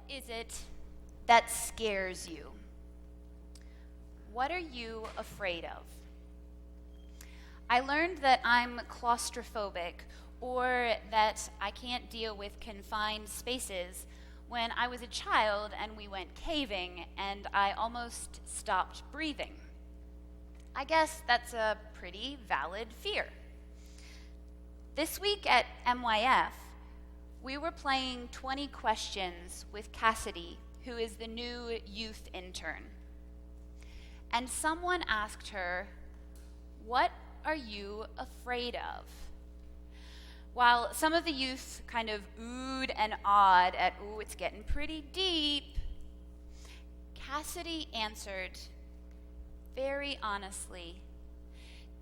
is it that scares you? What are you afraid of? I learned that I'm claustrophobic, or that I can't deal with confined spaces when I was a child and we went caving and I almost stopped breathing. I guess that's a pretty valid fear. This week at MYF, we were playing 20 questions with Cassidy, who is the new youth intern. And someone asked her, "What are you afraid of?" While some of the youth kind of oohed and awed at, "Ooh, it's getting pretty deep," Cassidy answered very honestly,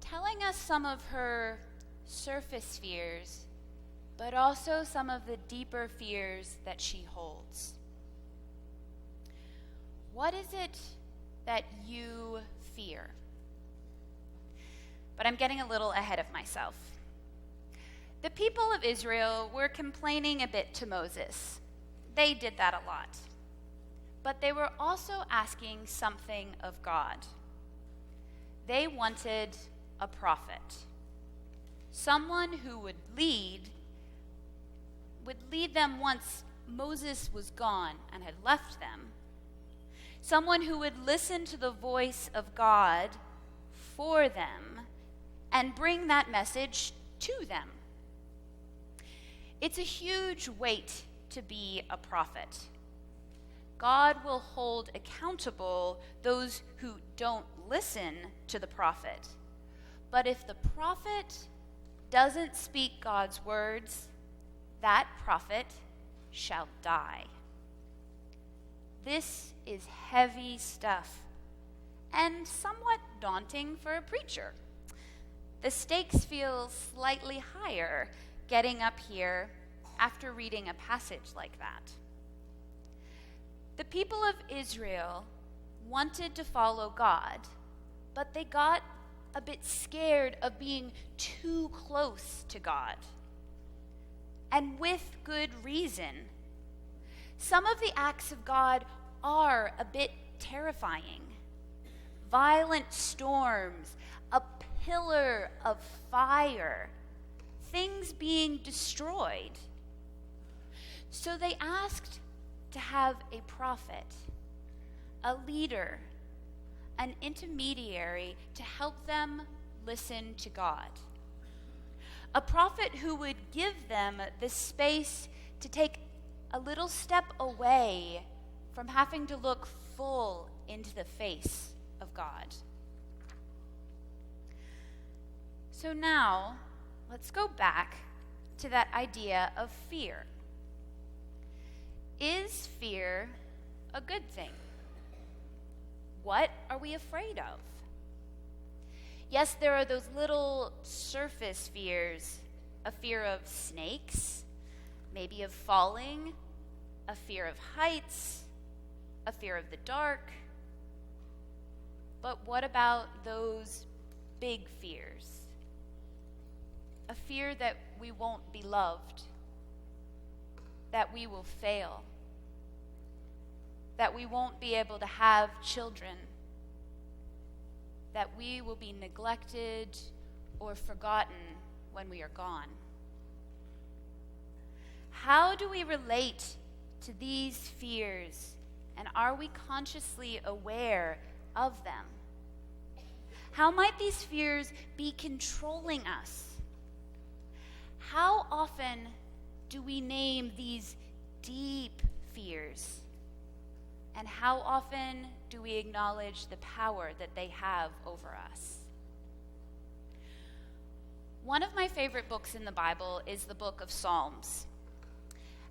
telling us some of her surface fears, but also some of the deeper fears that she holds. What is it that you fear? But I'm getting a little ahead of myself. The people of Israel were complaining a bit to Moses. They did that a lot. But they were also asking something of God. They wanted a prophet, someone who would lead them once Moses was gone and had left them, someone who would listen to the voice of God for them and bring that message to them. It's a huge weight to be a prophet. God will hold accountable those who don't listen to the prophet. But if the prophet doesn't speak God's words, that prophet shall die. This is heavy stuff and somewhat daunting for a preacher. The stakes feel slightly higher getting up here after reading a passage like that. The people of Israel wanted to follow God, but they got a bit scared of being too close to God. And with good reason. Some of the acts of God are a bit terrifying. Violent storms, a pillar of fire, things being destroyed. So they asked to have a prophet, a leader, an intermediary to help them listen to God. A prophet who would give them the space to take a little step away from having to look full into the face of God. So now, let's go back to that idea of fear. Is fear a good thing? What are we afraid of? Yes, there are those little surface fears, a fear of snakes, maybe of falling, a fear of heights, a fear of the dark. But what about those big fears? A fear that we won't be loved, that we will fail, that we won't be able to have children, that we will be neglected or forgotten when we are gone. How do we relate to these fears, and are we consciously aware of them? How might these fears be controlling us? How often do we name these deep fears? And how often do we acknowledge the power that they have over us? One of my favorite books in the Bible is the book of Psalms.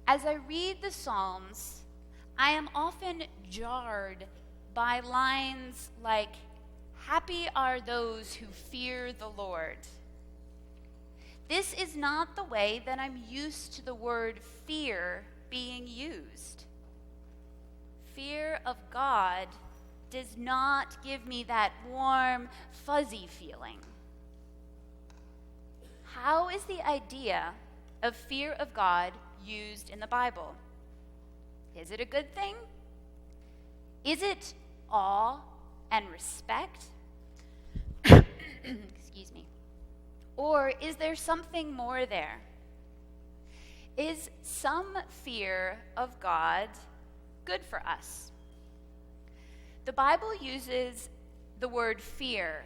As I read the Psalms, I am often jarred by lines like, "Happy are those who fear the Lord." This is not the way that I'm used to the word fear being used. Fear of God does not give me that warm, fuzzy feeling. How is the idea of fear of God used in the Bible? Is it a good thing? Is it awe and respect? Excuse me. Or is there something more there? Is some fear of God good for us? The Bible uses the word fear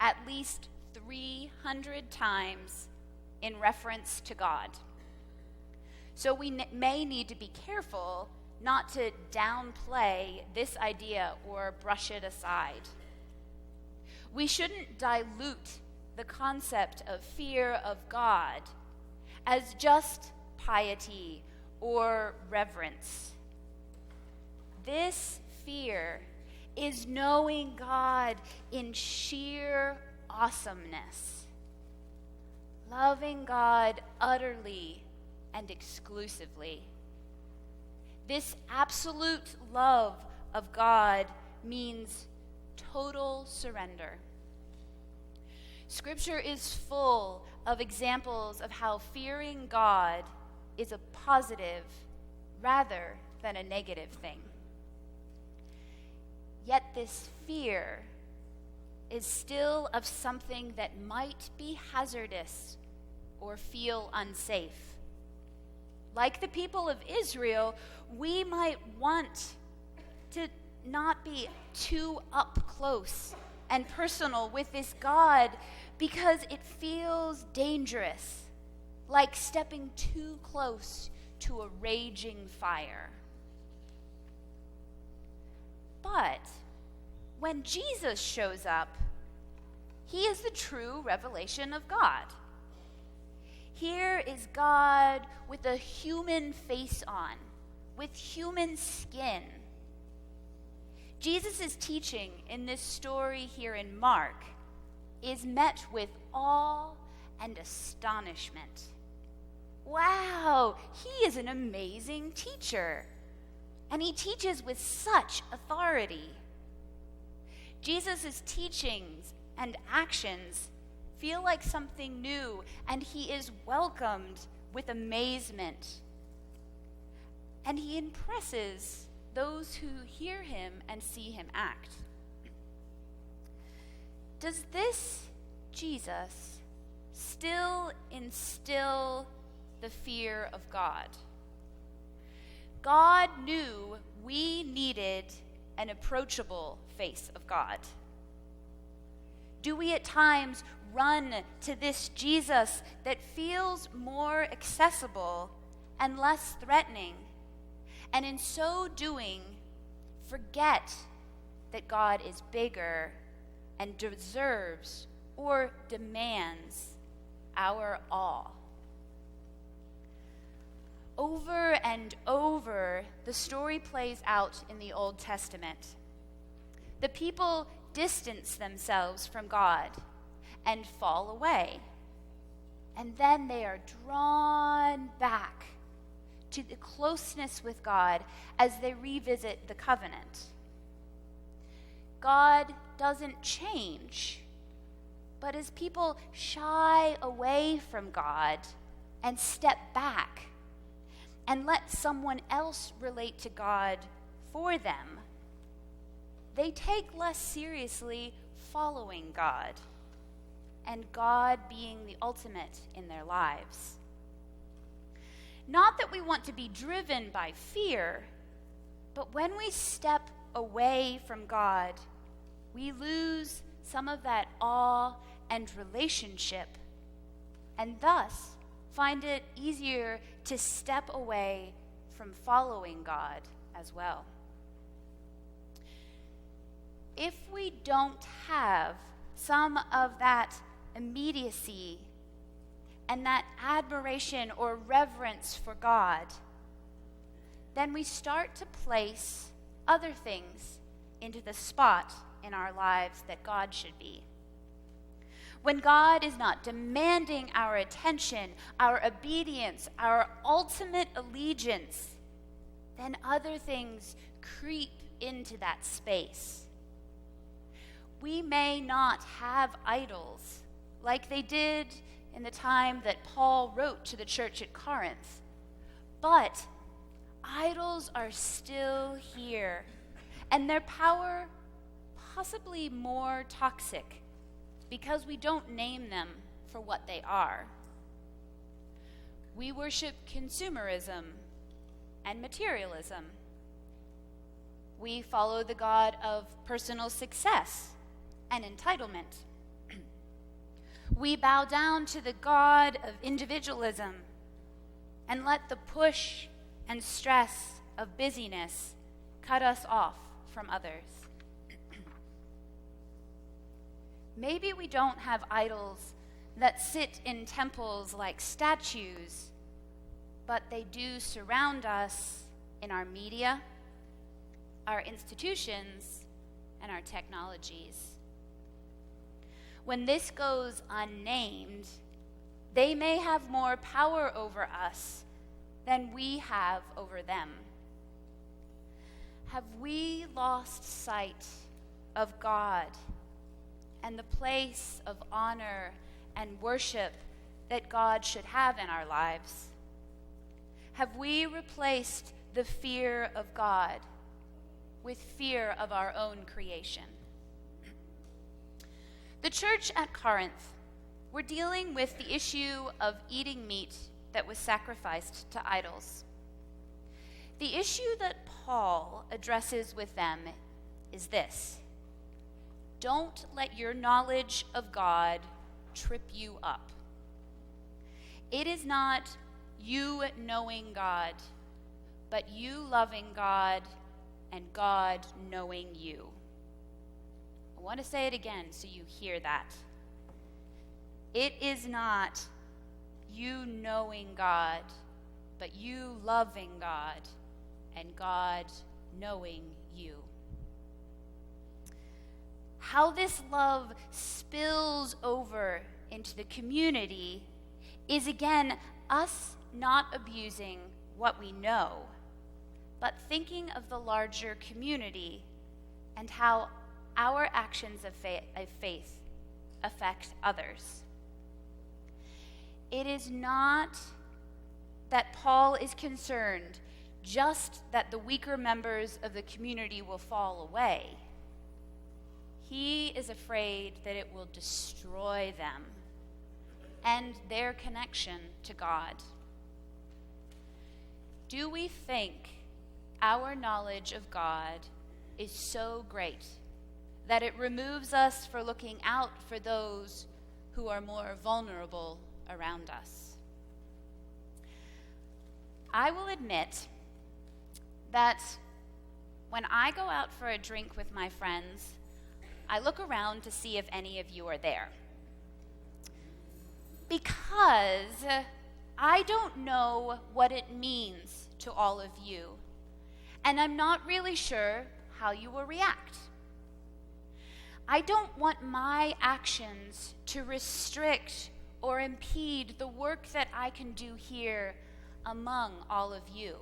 at least 300 times in reference to God. So we may need to be careful not to downplay this idea or brush it aside. We shouldn't dilute the concept of fear of God as just piety or reverence. This fear is knowing God in sheer awesomeness, loving God utterly and exclusively. This absolute love of God means total surrender. Scripture is full of examples of how fearing God is a positive rather than a negative thing. Yet this fear is still of something that might be hazardous or feel unsafe. Like the people of Israel, we might want to not be too up close and personal with this God because it feels dangerous, like stepping too close to a raging fire. But when Jesus shows up, he is the true revelation of God. Here is God with a human face on, with human skin. Jesus' teaching in this story here in Mark is met with awe and astonishment. Wow, he is an amazing teacher, and he teaches with such authority. Jesus' teachings and actions feel like something new, and he is welcomed with amazement. And he impresses those who hear him and see him act. Does this Jesus still instill the fear of God? God knew we needed an approachable face of God. Do we at times run to this Jesus that feels more accessible and less threatening, and in so doing, forget that God is bigger and deserves or demands our awe? Over and over, the story plays out in the Old Testament. The people distance themselves from God and fall away. And then they are drawn back to the closeness with God as they revisit the covenant. God doesn't change, but as people shy away from God and step back and let someone else relate to God for them, they take less seriously following God and God being the ultimate in their lives. Not that we want to be driven by fear, but when we step away from God, we lose some of that awe and relationship, and thus find it easier to step away from following God as well. If we don't have some of that immediacy and that admiration or reverence for God, then we start to place other things into the spot in our lives that God should be. When God is not demanding our attention, our obedience, our ultimate allegiance, then other things creep into that space. We may not have idols like they did in the time that Paul wrote to the church at Corinth, but idols are still here, and their power possibly more toxic because we don't name them for what they are. We worship consumerism and materialism. We follow the god of personal success and entitlement. We bow down to the god of individualism and let the push and stress of busyness cut us off from others. Maybe we don't have idols that sit in temples like statues, but they do surround us in our media, our institutions, and our technologies. When this goes unnamed, they may have more power over us than we have over them. Have we lost sight of God and the place of honor and worship that God should have in our lives? Have we replaced the fear of God with fear of our own creation? The church at Corinth were dealing with the issue of eating meat that was sacrificed to idols. The issue that Paul addresses with them is this: don't let your knowledge of God trip you up. It is not you knowing God, but you loving God and God knowing you. I want to say it again so you hear that. It is not you knowing God, but you loving God and God knowing you. How this love spills over into the community is, again, us not abusing what we know, but thinking of the larger community and how our actions of faith affect others. It is not that Paul is concerned just that the weaker members of the community will fall away. He is afraid that it will destroy them and their connection to God. Do we think our knowledge of God is so great that it removes us from looking out for those who are more vulnerable around us? I will admit that when I go out for a drink with my friends, I look around to see if any of you are there. Because I don't know what it means to all of you, and I'm not really sure how you will react. I don't want my actions to restrict or impede the work that I can do here among all of you.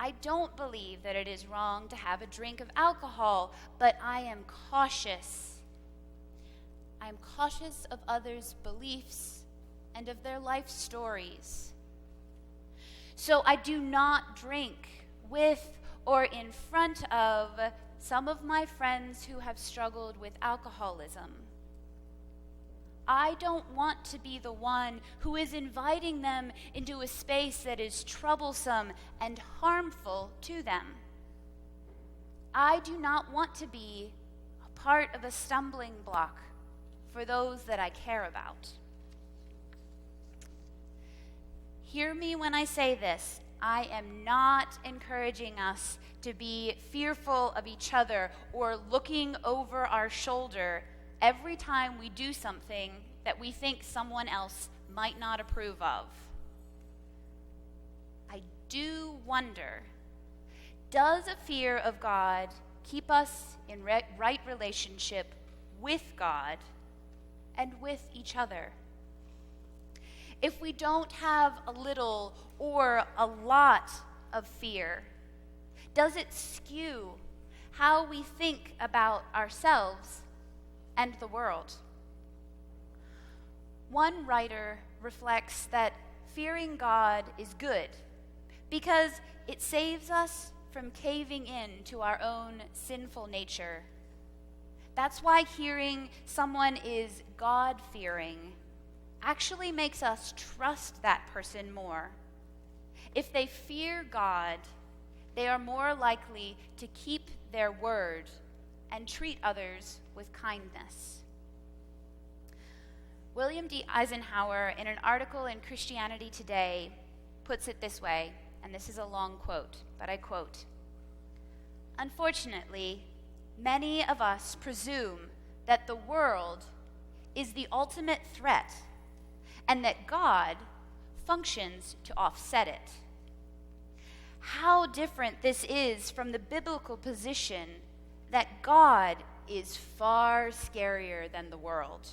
I don't believe that it is wrong to have a drink of alcohol, but I am cautious. I am cautious of others' beliefs and of their life stories. So I do not drink with or in front of some of my friends who have struggled with alcoholism. I don't want to be the one who is inviting them into a space that is troublesome and harmful to them. I do not want to be a part of a stumbling block for those that I care about. Hear me when I say this. I am not encouraging us to be fearful of each other or looking over our shoulder every time we do something that we think someone else might not approve of. I do wonder, does a fear of God keep us in right relationship with God and with each other? If we don't have a little or a lot of fear, does it skew how we think about ourselves and the world? One writer reflects that fearing God is good because it saves us from caving in to our own sinful nature. That's why hearing someone is God-fearing actually makes us trust that person more. If they fear God, they are more likely to keep their word and treat others with kindness. William D. Eisenhower, in an article in Christianity Today, puts it this way, and this is a long quote, but I quote, "Unfortunately, many of us presume that the world is the ultimate threat and that God functions to offset it. How different this is from the biblical position that God is far scarier than the world.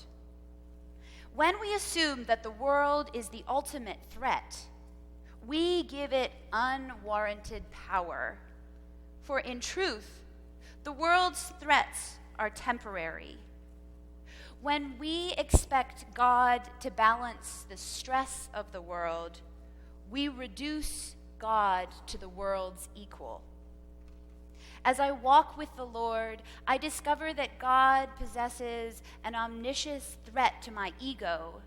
When we assume that the world is the ultimate threat, we give it unwarranted power. For in truth, the world's threats are temporary. When we expect God to balance the stress of the world, we reduce God to the world's equal. As I walk with the Lord, I discover that God possesses an omniscious threat to my ego,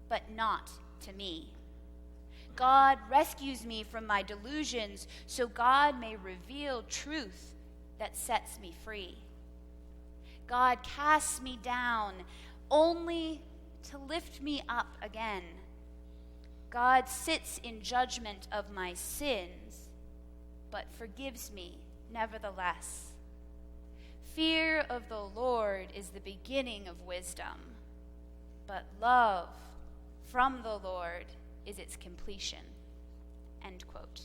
but not to me. God rescues me from my delusions so God may reveal truth that sets me free. God casts me down only to lift me up again. God sits in judgment of my sins, but forgives me nevertheless. Fear of the Lord is the beginning of wisdom, but love from the Lord is its completion." End quote.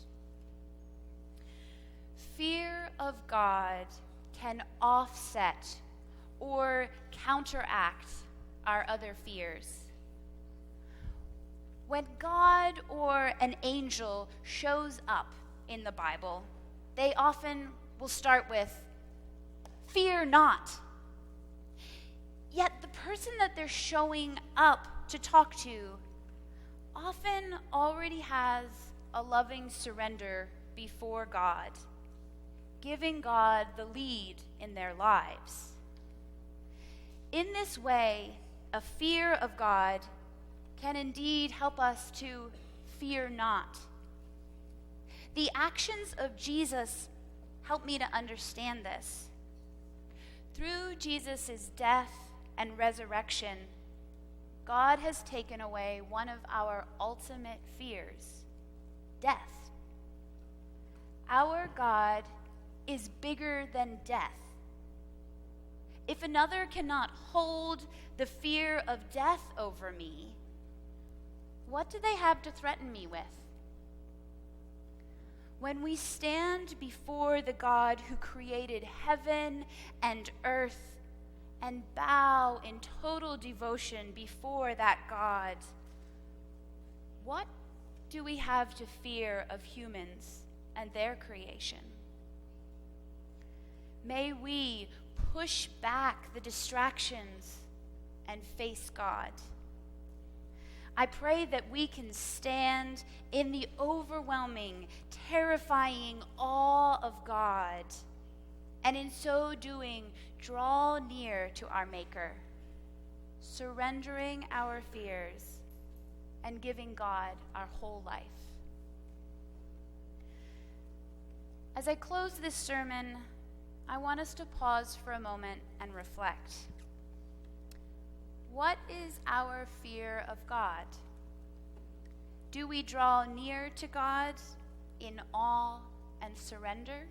Fear of God can offset or counteract our other fears. When God or an angel shows up in the Bible, they often will start with, "Fear not." Yet the person that they're showing up to talk to often already has a loving surrender before God, giving God the lead in their lives. In this way, a fear of God can indeed help us to fear not. The actions of Jesus help me to understand this. Through Jesus' death and resurrection, God has taken away one of our ultimate fears, death. Our God is bigger than death. If another cannot hold the fear of death over me, what do they have to threaten me with? When we stand before the God who created heaven and earth and bow in total devotion before that God, what do we have to fear of humans and their creation? May we push back the distractions and face God. I pray that we can stand in the overwhelming, terrifying awe of God, and in so doing, draw near to our Maker, surrendering our fears and giving God our whole life. As I close this sermon, I want us to pause for a moment and reflect. What is our fear of God? Do we draw near to God in awe and surrender?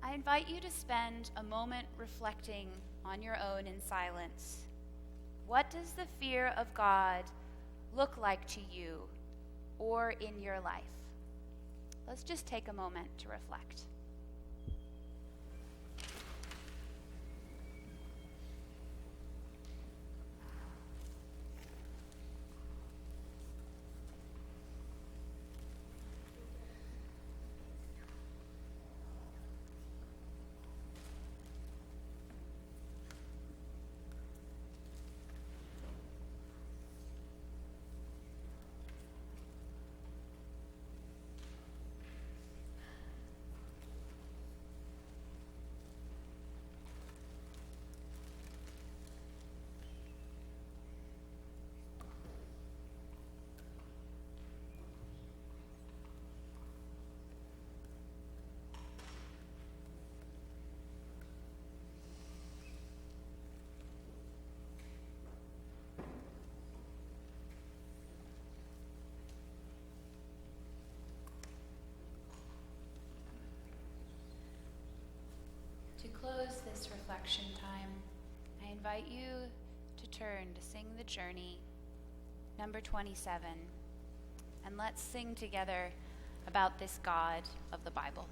I invite you to spend a moment reflecting on your own in silence. What does the fear of God look like to you or in your life? Let's just take a moment to reflect. this reflection time, I invite you to turn to sing the journey, number 27, and let's sing together about this God of the Bible.